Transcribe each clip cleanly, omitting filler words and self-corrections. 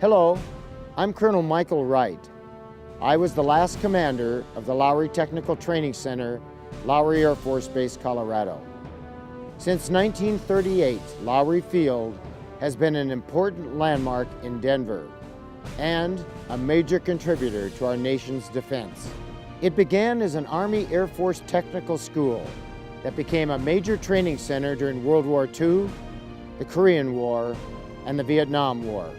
Hello, I'm Colonel Michael Wright. I was the last commander of the Lowry Technical Training Center, Lowry Air Force Base, Colorado. Since 1938, Lowry Field has been an important landmark in Denver and a major contributor to our nation's defense. It began as an Army Air Force technical school that became a major training center during World War II, the Korean War, and the Vietnam War.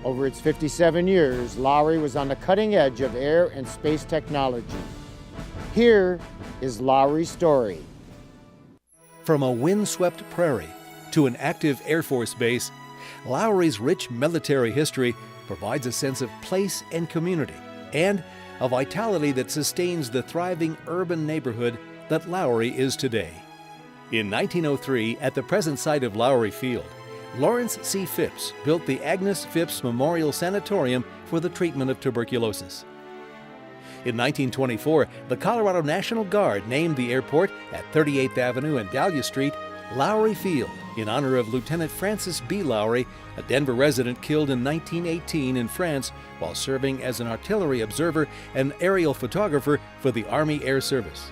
Over its 57 years, Lowry was on the cutting edge of air and space technology. Here is Lowry's story. From a windswept prairie to an active Air Force base, Lowry's rich military history provides a sense of place and community, and a vitality that sustains the thriving urban neighborhood that Lowry is today. In 1903, at the present site of Lowry Field, Lawrence C. Phipps built the Agnes Phipps Memorial Sanatorium for the treatment of tuberculosis. In 1924, the Colorado National Guard named the airport at 38th Avenue and Dahlia Street Lowry Field in honor of Lieutenant Francis B. Lowry, a Denver resident killed in 1918 in France while serving as an artillery observer and aerial photographer for the Army Air Service.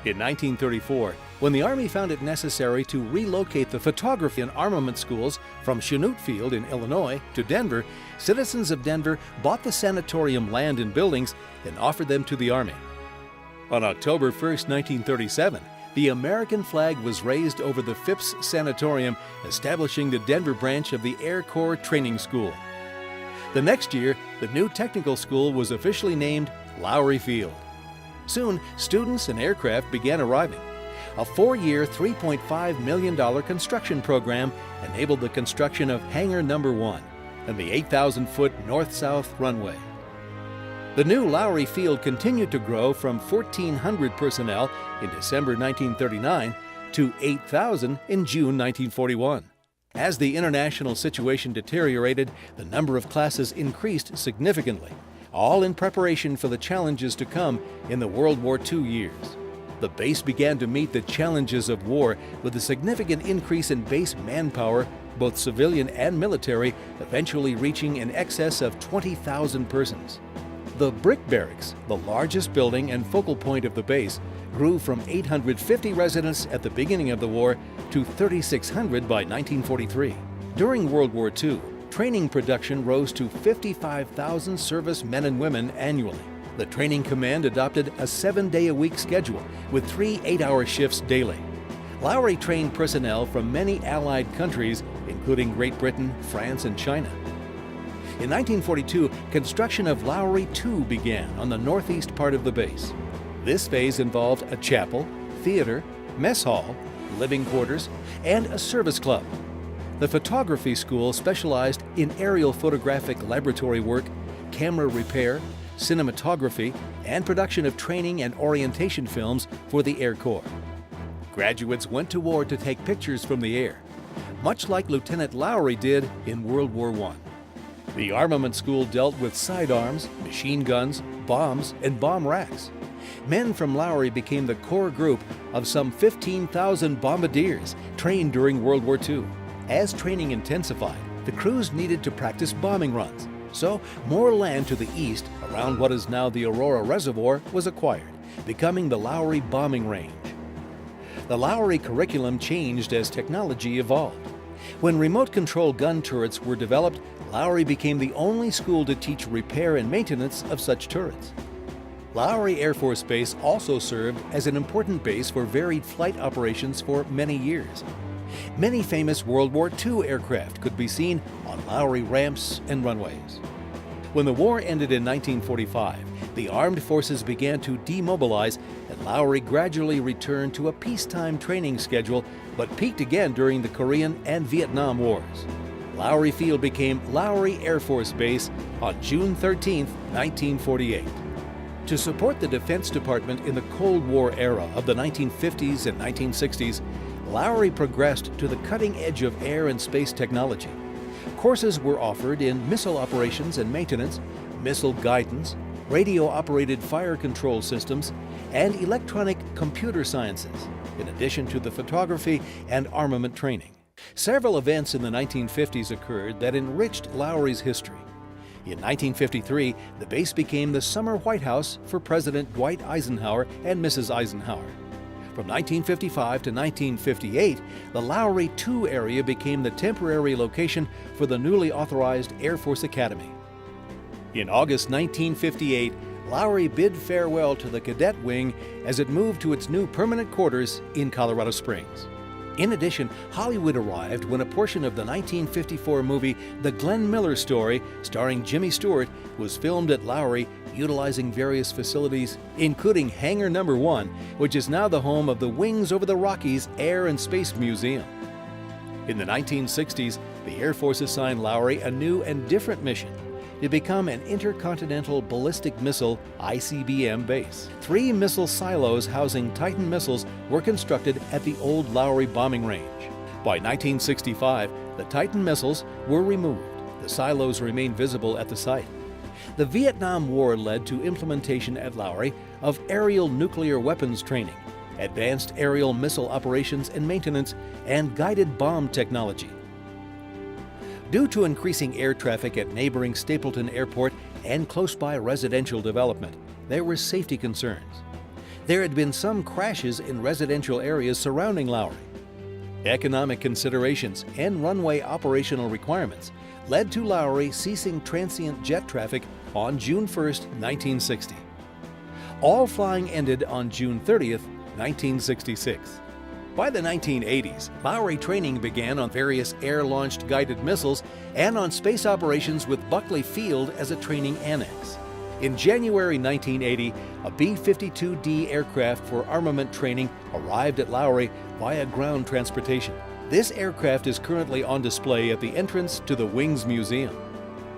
In 1934, when the Army found it necessary to relocate the photography and armament schools from Chanute Field in Illinois to Denver, citizens of Denver bought the sanatorium land and buildings and offered them to the Army. On October 1, 1937, the American flag was raised over the Phipps Sanatorium, establishing the Denver branch of the Air Corps Training School. The next year, the new technical school was officially named Lowry Field. Soon, students and aircraft began arriving. A 4-year, $3.5 million construction program enabled the construction of Hangar No. 1 and the 8,000-foot north-south runway. The new Lowry Field continued to grow from 1,400 personnel in December 1939 to 8,000 in June 1941. As the international situation deteriorated, the number of classes increased significantly, all in preparation for the challenges to come in the World War II years. The base began to meet the challenges of war with a significant increase in base manpower, both civilian and military, eventually reaching in excess of 20,000 persons. The Brick Barracks, the largest building and focal point of the base, grew from 850 residents at the beginning of the war to 3,600 by 1943. During World War II, training production rose to 55,000 service men and women annually. The training command adopted a 7-day-a-week schedule with 3 8-hour shifts daily. Lowry trained personnel from many Allied countries, including Great Britain, France, and China. In 1942, construction of Lowry II began on the northeast part of the base. This phase involved a chapel, theater, mess hall, living quarters, and a service club. The photography school specialized in aerial photographic laboratory work, camera repair, cinematography, and production of training and orientation films for the Air Corps. Graduates went to war to take pictures from the air, much like Lieutenant Lowry did in World War I. The armament school dealt with sidearms, machine guns, bombs, and bomb racks. Men from Lowry became the core group of some 15,000 bombardiers trained during World War II. As training intensified, the crews needed to practice bombing runs, so more land to the east around what is now the Aurora Reservoir was acquired, becoming the Lowry Bombing Range. The Lowry curriculum changed as technology evolved. When remote control gun turrets were developed, Lowry became the only school to teach repair and maintenance of such turrets. Lowry Air Force Base also served as an important base for varied flight operations for many years. Many famous World War II aircraft could be seen on Lowry ramps and runways. When the war ended in 1945, the armed forces began to demobilize, and Lowry gradually returned to a peacetime training schedule, but peaked again during the Korean and Vietnam Wars. Lowry Field became Lowry Air Force Base on June 13, 1948. To support the Defense Department in the Cold War era of the 1950s and 1960s, Lowry progressed to the cutting edge of air and space technology. Courses were offered in missile operations and maintenance, missile guidance, radio-operated fire control systems, and electronic computer sciences, in addition to the photography and armament training. Several events in the 1950s occurred that enriched Lowry's history. In 1953, the base became the summer White House for President Dwight Eisenhower and Mrs. Eisenhower. From 1955 to 1958, the Lowry II area became the temporary location for the newly authorized Air Force Academy. In August 1958, Lowry bid farewell to the cadet wing as it moved to its new permanent quarters in Colorado Springs. In addition, Hollywood arrived when a portion of the 1954 movie The Glenn Miller Story, starring Jimmy Stewart, was filmed at Lowry, utilizing various facilities, including Hangar No. 1, which is now the home of the Wings Over the Rockies Air and Space Museum. In the 1960s, the Air Force assigned Lowry a new and different mission: to become an intercontinental ballistic missile (ICBM) base. 3 missile silos housing Titan missiles were constructed at the old Lowry bombing range. By 1965, the Titan missiles were removed. The silos remain visible at the site. The Vietnam War led to implementation at Lowry of aerial nuclear weapons training, advanced aerial missile operations and maintenance, and guided bomb technology. Due to increasing air traffic at neighboring Stapleton Airport and close-by residential development, there were safety concerns. There had been some crashes in residential areas surrounding Lowry. Economic considerations and runway operational requirements led to Lowry ceasing transient jet traffic on June 1, 1960. All flying ended on June 30, 1966. By the 1980s, Lowry training began on various air-launched guided missiles and on space operations with Buckley Field as a training annex. In January 1980, a B-52D aircraft for armament training arrived at Lowry via ground transportation. This aircraft is currently on display at the entrance to the Wings Museum.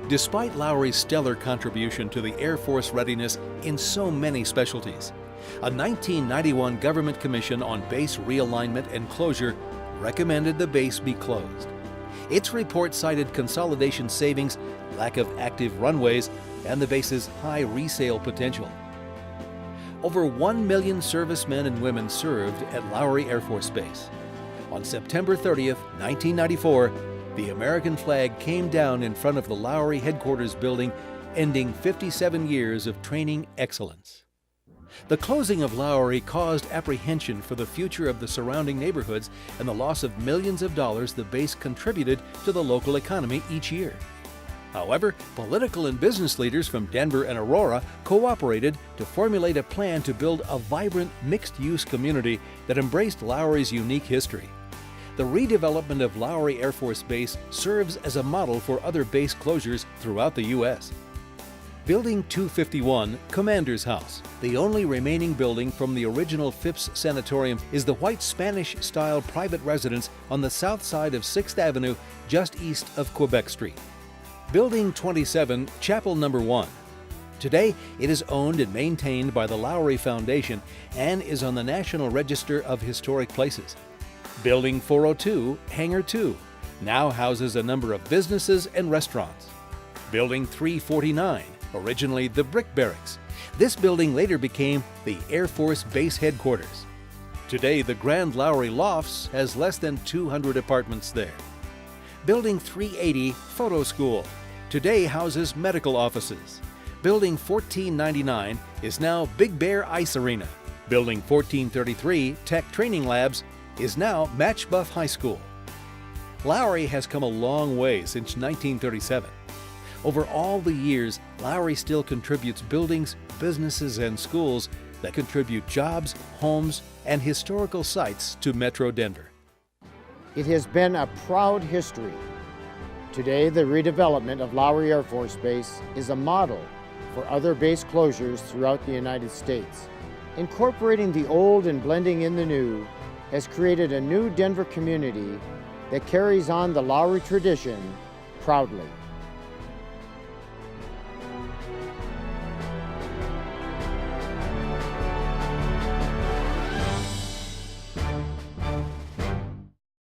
Despite Lowry's stellar contribution to the Air Force readiness in so many specialties, a 1991 government commission on base realignment and closure recommended the base be closed. Its report cited consolidation savings, lack of active runways, and the base's high resale potential. Over 1 million servicemen and women served at Lowry Air Force Base. On September 30, 1994, the American flag came down in front of the Lowry headquarters building, ending 57 years of training excellence. The closing of Lowry caused apprehension for the future of the surrounding neighborhoods and the loss of millions of dollars the base contributed to the local economy each year. However, political and business leaders from Denver and Aurora cooperated to formulate a plan to build a vibrant, mixed-use community that embraced Lowry's unique history. The redevelopment of Lowry Air Force Base serves as a model for other base closures throughout the U.S. Building 251, Commander's House, the only remaining building from the original Phipps Sanatorium, is the white Spanish-style private residence on the south side of 6th Avenue, just east of Quebec Street. Building 27, Chapel No. 1. Today, it is owned and maintained by the Lowry Foundation and is on the National Register of Historic Places. Building 402, Hangar 2, now houses a number of businesses and restaurants. Building 349, originally the Brick Barracks. This building later became the Air Force Base Headquarters. Today, the Grand Lowry Lofts has less than 200 apartments there. Building 380, Photo School, today houses medical offices. Building 1499 is now Big Bear Ice Arena. Building 1433, Tech Training Labs, is now Match Buff High School. Lowry has come a long way since 1937. Over all the years, Lowry still contributes buildings, businesses, and schools that contribute jobs, homes, and historical sites to Metro Denver. It has been a proud history. Today, the redevelopment of Lowry Air Force Base is a model for other base closures throughout the United States. Incorporating the old and blending in the new has created a new Denver community that carries on the Lowry tradition proudly.